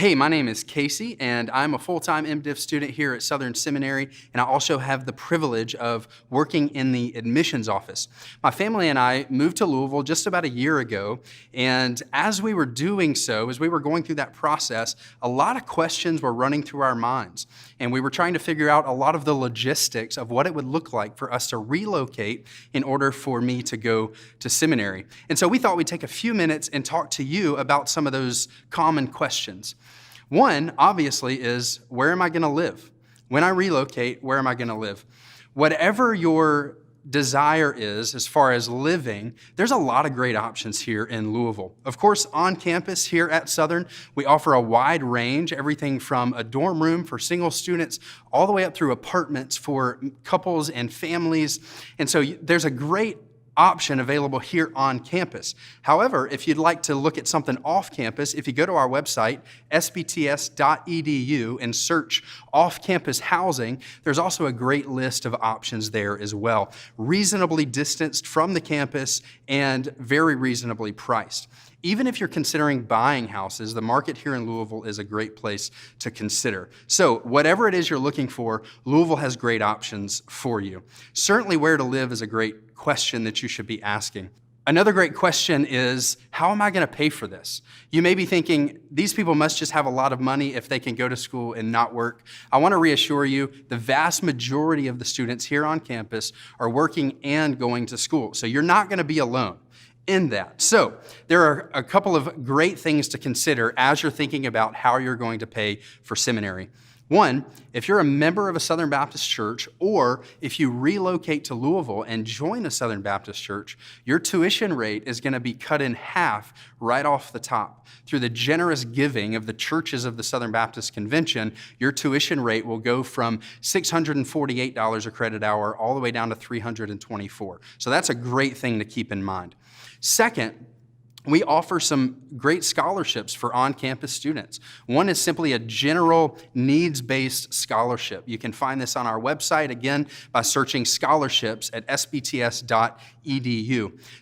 Hey, my name is Casey, and I'm a full-time MDiv student here at Southern Seminary, and I also have the privilege of working in the admissions office. My family and I moved to Louisville just about a year ago, and as we were doing so, as we were going through that process, a lot of questions were running through our minds, and we were trying to figure out a lot of the logistics of what it would look like for us to relocate in order for me to go to seminary. And so we thought we'd take a few minutes and talk to you about some of those common questions. One, obviously, is where am I going to live? When I relocate, where am I going to live? Whatever your desire is as far as living, there's a lot of great options here in Louisville. Of course, on campus here at Southern, we offer a wide range, everything from a dorm room for single students all the way up through apartments for couples and families. And so there's a great option available here on campus. However, if you'd like to look at something off campus, if you go to our website, sbts.edu, and search off-campus housing, there's also a great list of options there as well, reasonably distanced from the campus and very reasonably priced. Even if you're considering buying houses, the market here in Louisville is a great place to consider. So whatever it is you're looking for, Louisville has great options for you. Certainly where to live is a great question that you should be asking. Another great question is, how am I going to pay for this? You may be thinking, these people must just have a lot of money if they can go to school and not work. I want to reassure you, the vast majority of the students here on campus are working and going to school. So you're not going to be alone in that. So there are a couple of great things to consider as you're thinking about how you're going to pay for seminary. One, if you're a member of a Southern Baptist church, or if you relocate to Louisville and join a Southern Baptist church, your tuition rate is going to be cut in half right off the top. Through the generous giving of the churches of the Southern Baptist Convention, your tuition rate will go from $648 a credit hour all the way down to $324. So that's a great thing to keep in mind. Second, we offer some great scholarships for on-campus students. One is simply a general needs-based scholarship. You can find this on our website, again, by searching scholarships at sbts.edu.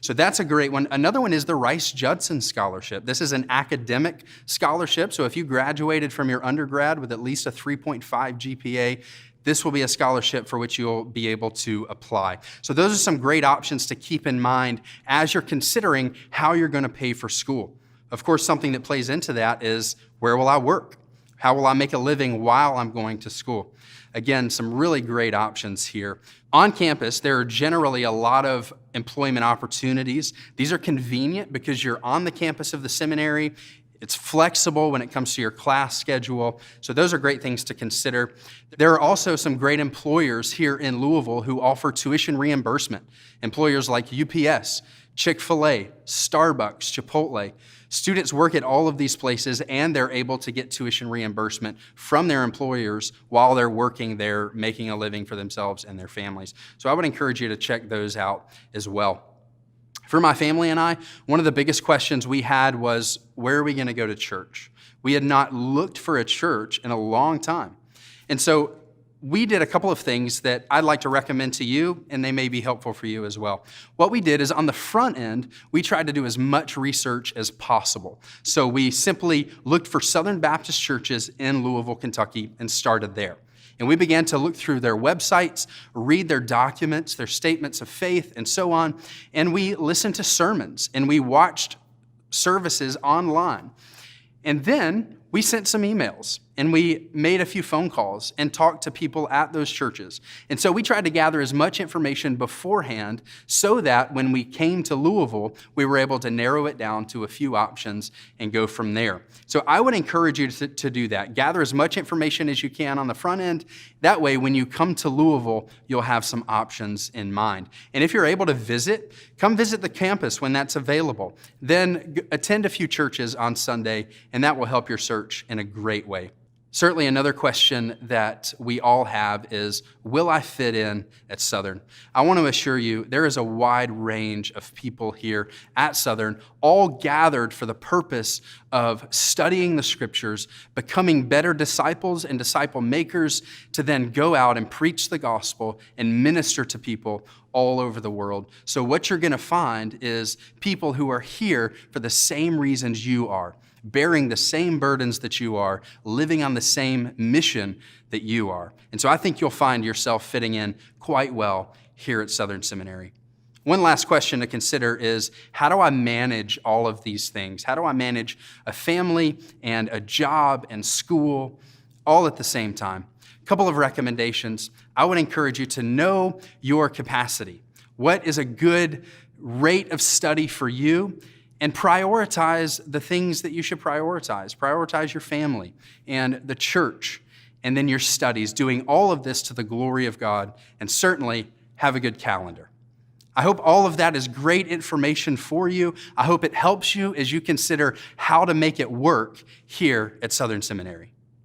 So that's a great one. Another one is the Rice-Judson Scholarship. This is an academic scholarship, so if you graduated from your undergrad with at least a 3.5 GPA, this will be a scholarship for which you'll be able to apply. So those are some great options to keep in mind as you're considering how you're going to pay for school. Of course, something that plays into that is, where will I work? How will I make a living while I'm going to school? Again, some really great options here. On campus, there are generally a lot of employment opportunities. These are convenient because you're on the campus of the seminary. It's flexible when it comes to your class schedule. So those are great things to consider. There are also some great employers here in Louisville who offer tuition reimbursement. Employers like UPS, Chick-fil-A, Starbucks, Chipotle. Students work at all of these places and they're able to get tuition reimbursement from their employers while they're working there, making a living for themselves and their families. So I would encourage you to check those out as well. For my family and I, one of the biggest questions we had was, where are we going to go to church? We had not looked for a church in a long time. And so we did a couple of things that I'd like to recommend to you, and they may be helpful for you as well. What we did is, on the front end, we tried to do as much research as possible. So we simply looked for Southern Baptist churches in Louisville, Kentucky, and started there. And we began to look through their websites, read their documents, their statements of faith, and so on. And we listened to sermons, and we watched services online. And then we sent some emails, and we made a few phone calls and talked to people at those churches. And so we tried to gather as much information beforehand so that when we came to Louisville, we were able to narrow it down to a few options and go from there. So I would encourage you to do that. Gather as much information as you can on the front end. That way, when you come to Louisville, you'll have some options in mind. And if you're able to visit, come visit the campus when that's available. Then attend a few churches on Sunday, and that will help your search in a great way. Certainly another question that we all have is, will I fit in at Southern? I want to assure you, there is a wide range of people here at Southern, all gathered for the purpose of studying the scriptures, becoming better disciples and disciple makers, to then go out and preach the gospel and minister to people all over the world. So what you're going to find is people who are here for the same reasons you are. bearing the same burdens that you are, living on the same mission that you are. And so I think you'll find yourself fitting in quite well here at Southern Seminary. One last question to consider is, how do I manage all of these things? How do I manage a family and a job and school all at the same time? A couple of recommendations. I would encourage you to know your capacity. What is a good rate of study for you? And prioritize the things that you should prioritize. Prioritize your family and the church and then your studies, doing all of this to the glory of God, and certainly have a good calendar. I hope all of that is great information for you. I hope it helps you as you consider how to make it work here at Southern Seminary.